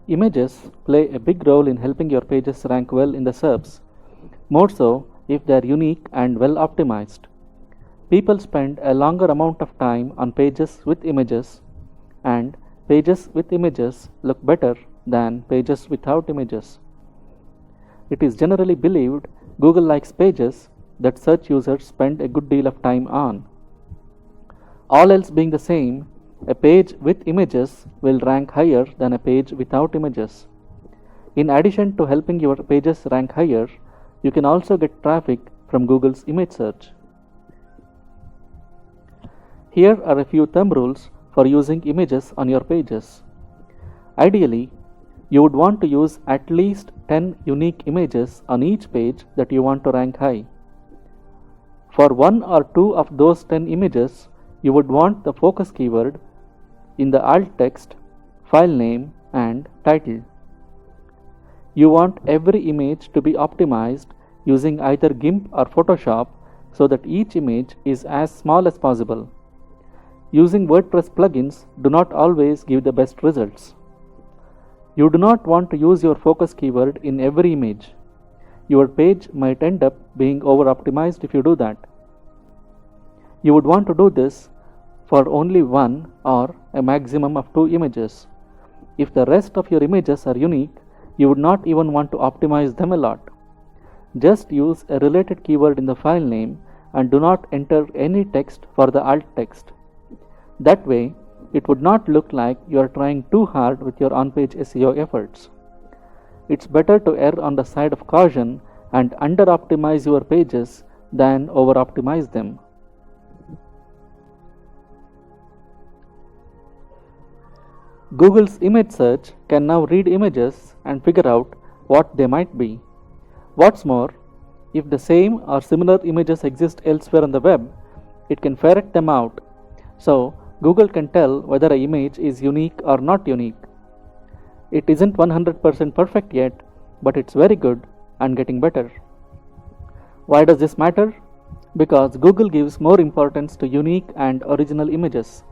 Images play a big role in helping your pages rank well in the SERPs, more so if they are unique and well optimized. People spend a longer amount of time on pages with images, and pages with images look better than pages without images. It is generally believed Google likes pages that search users spend a good deal of time on. All else being the same, a page with images will rank higher than a page without images. In addition to helping your pages rank higher, you can also get traffic from Google's image search. Here are a few thumb rules for using images on your pages. Ideally, you would want to use at least 10 unique images on each page that you want to rank high. For one or two of those 10 images, you would want the focus keyword in the alt text, file name, and title. You want every image to be optimized using either GIMP or Photoshop so that each image is as small as possible. Using WordPress plugins do not always give the best results. You do not want to use your focus keyword in every image. Your page might end up being over-optimized if you do that. You would want to do this for only one or a maximum of 2 images. If the rest of your images are unique, you would not even want to optimize them a lot. Just use a related keyword in the file name and do not enter any text for the alt text. That way, it would not look like you are trying too hard with your on-page SEO efforts. It's better to err on the side of caution and under-optimize your pages than over-optimize them. Google's image search can now read images and figure out what they might be. What's more, if the same or similar images exist elsewhere on the web, it can ferret them out, so Google can tell whether an image is unique or not unique. It isn't 100% perfect yet, but it's very good and getting better. Why does this matter? Because Google gives more importance to unique and original images.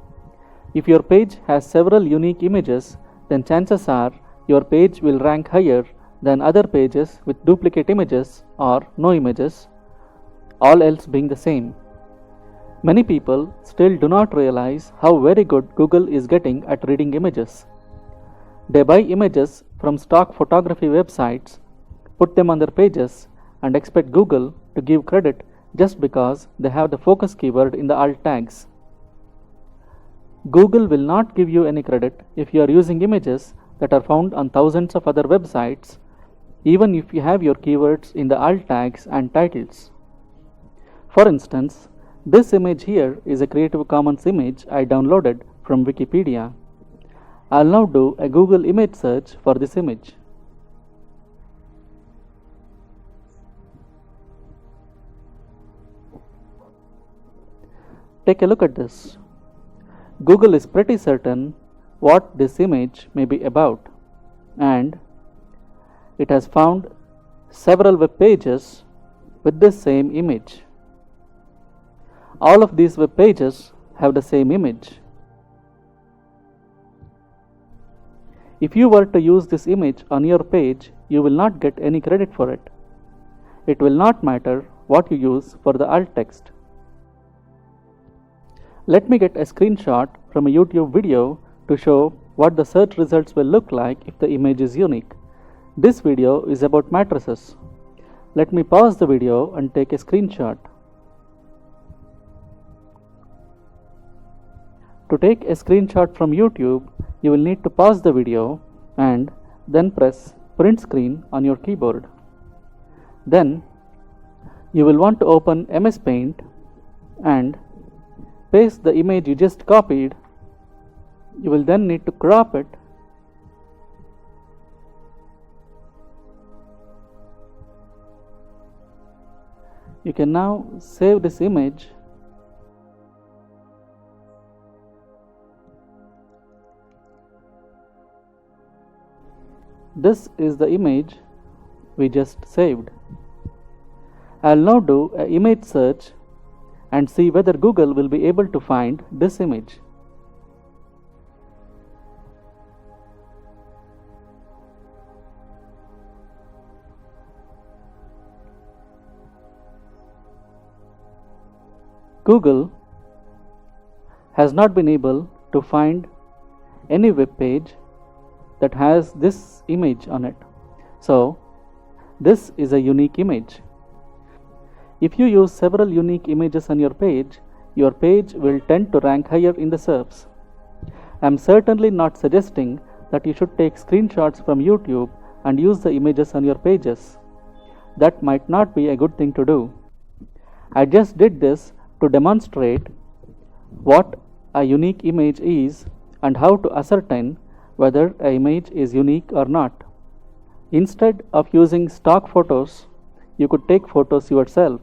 If your page has several unique images, then chances are your page will rank higher than other pages with duplicate images or no images, all else being the same. Many people still do not realize how very good Google is getting at reading images. They buy images from stock photography websites, put them on their pages, and expect Google to give credit just because they have the focus keyword in the alt tags. Google will not give you any credit if you are using images that are found on thousands of other websites, even if you have your keywords in the alt tags and titles. For instance, this image here is a Creative Commons image I downloaded from Wikipedia. I'll now do a Google image search for this image. Take a look at this. Google is pretty certain what this image may be about, and it has found several web pages with this same image. All of these web pages have the same image. If you were to use this image on your page, you will not get any credit for it. It will not matter what you use for the alt text. Let me get a screenshot from a YouTube video to show what the search results will look like if the image is unique. This video is about mattresses. Let me pause the video and take a screenshot. To take a screenshot from YouTube, you will need to pause the video and then press print screen on your keyboard. Then you will want to open MS Paint and paste the image you just copied. You will then need to crop it . You can now save this image . This is the image we just saved. I'll now do an image search and see whether Google will be able to find this image. Google has not been able to find any web page that has this image on it. So this is a unique image. If you use several unique images on your page will tend to rank higher in the SERPs. I am certainly not suggesting that you should take screenshots from YouTube and use the images on your pages. That might not be a good thing to do. I just did this to demonstrate what a unique image is and how to ascertain whether an image is unique or not. Instead of using stock photos, you could take photos yourself.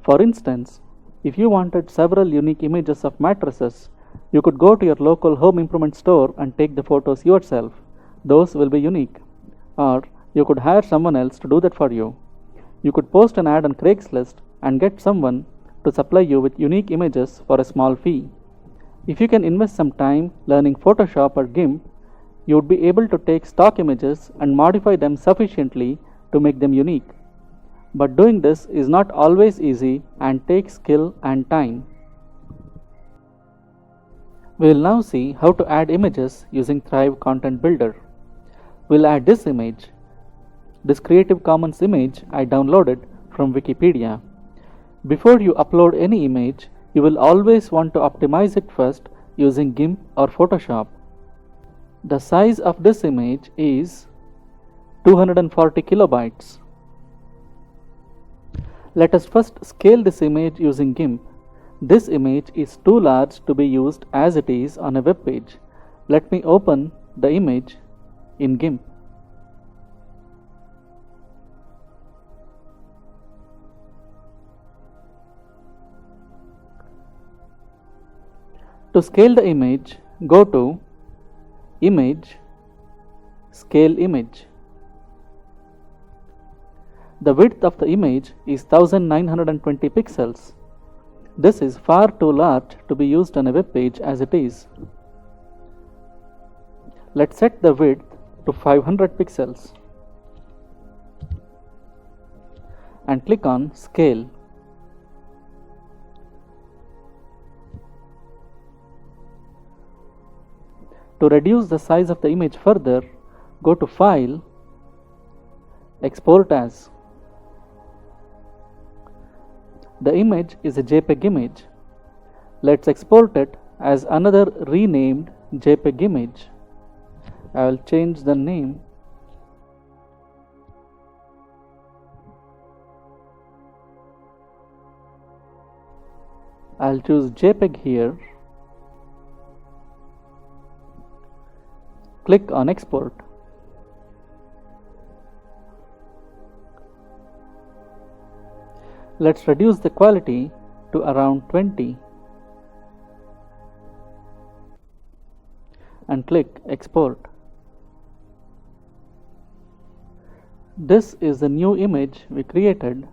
For instance, if you wanted several unique images of mattresses, you could go to your local home improvement store and take the photos yourself. Those will be unique. Or you could hire someone else to do that for you. You could post an ad on Craigslist and get someone to supply you with unique images for a small fee. If you can invest some time learning Photoshop or GIMP, you would be able to take stock images and modify them sufficiently to make them unique. But doing this is not always easy and takes skill and time. We will now see how to add images using Thrive Content Builder. We'll add this image. This Creative Commons image I downloaded from Wikipedia. Before you upload any image, you will always want to optimize it first using GIMP or Photoshop. The size of this image is 240 kilobytes. Let us first scale this image using GIMP. This image is too large to be used as it is on a web page. Let me open the image in GIMP. To scale the image, go to Image, Scale Image. The width of the image is 1920 pixels. This is far too large to be used on a web page as it is. Let's set the width to 500 pixels and click on Scale. To reduce the size of the image further, go to File, Export As. The image is a JPEG image. Let's export it as another renamed JPEG image. I will change the name. I'll choose JPEG here. Click on Export. Let's reduce the quality to around 20 and click Export. This is the new image we created,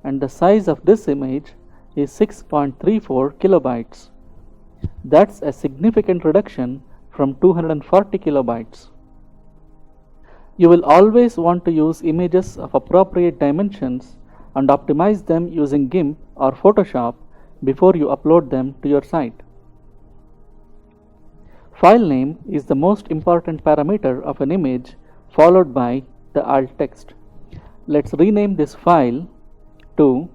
and the size of this image is 6.34 kilobytes. That's a significant reduction from 240 kilobytes. You will always want to use images of appropriate dimensions and optimize them using GIMP or Photoshop before you upload them to your site. File name is the most important parameter of an image, followed by the alt text. Let's rename this file to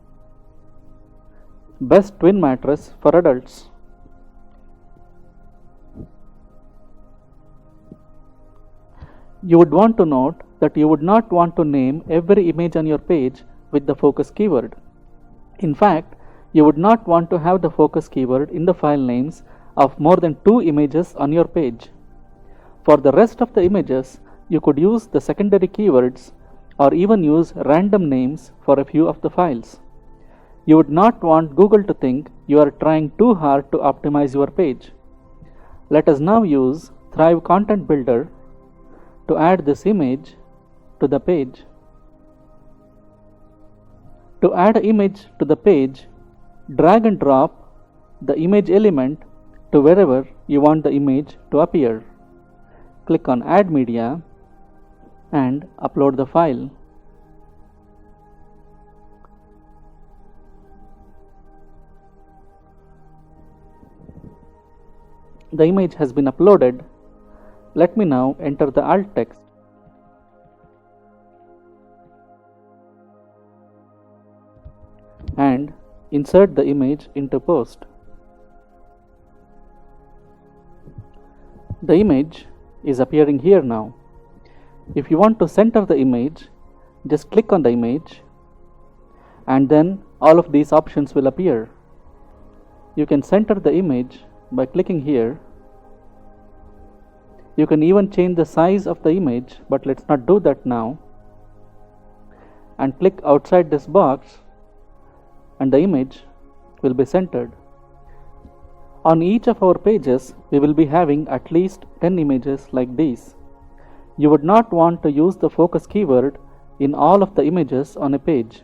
Best Twin Mattress for Adults. You would want to note that you would not want to name every image on your page with the focus keyword. In fact, you would not want to have the focus keyword in the file names of more than 2 images on your page. For the rest of the images, you could use the secondary keywords or even use random names for a few of the files. You would not want Google to think you are trying too hard to optimize your page. Let us now use Thrive Content Builder to add this image to the page. To add an image to the page, drag and drop the image element to wherever you want the image to appear. Click on Add Media and upload the file. the image has been uploaded. Let me now enter the alt text. And insert the image into post. The image is appearing here now. If you want to center the image, just click on the image and then all of these options will appear. You can center the image by clicking here. You can even change the size of the image, but let's not do that now. And click outside this box and the image will be centered. On each of our pages, we will be having at least 10 images like these. You would not want to use the focus keyword in all of the images on a page.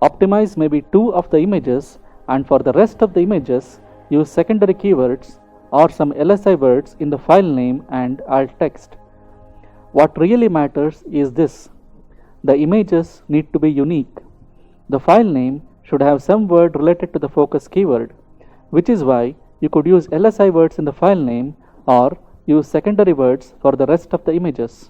Optimize maybe 2 of the images, and for the rest of the images, use secondary keywords or some LSI words in the file name and alt text. What really matters is this: the images need to be unique. The file name should have some word related to the focus keyword, which is why you could use LSI words in the file name or use secondary words for the rest of the images.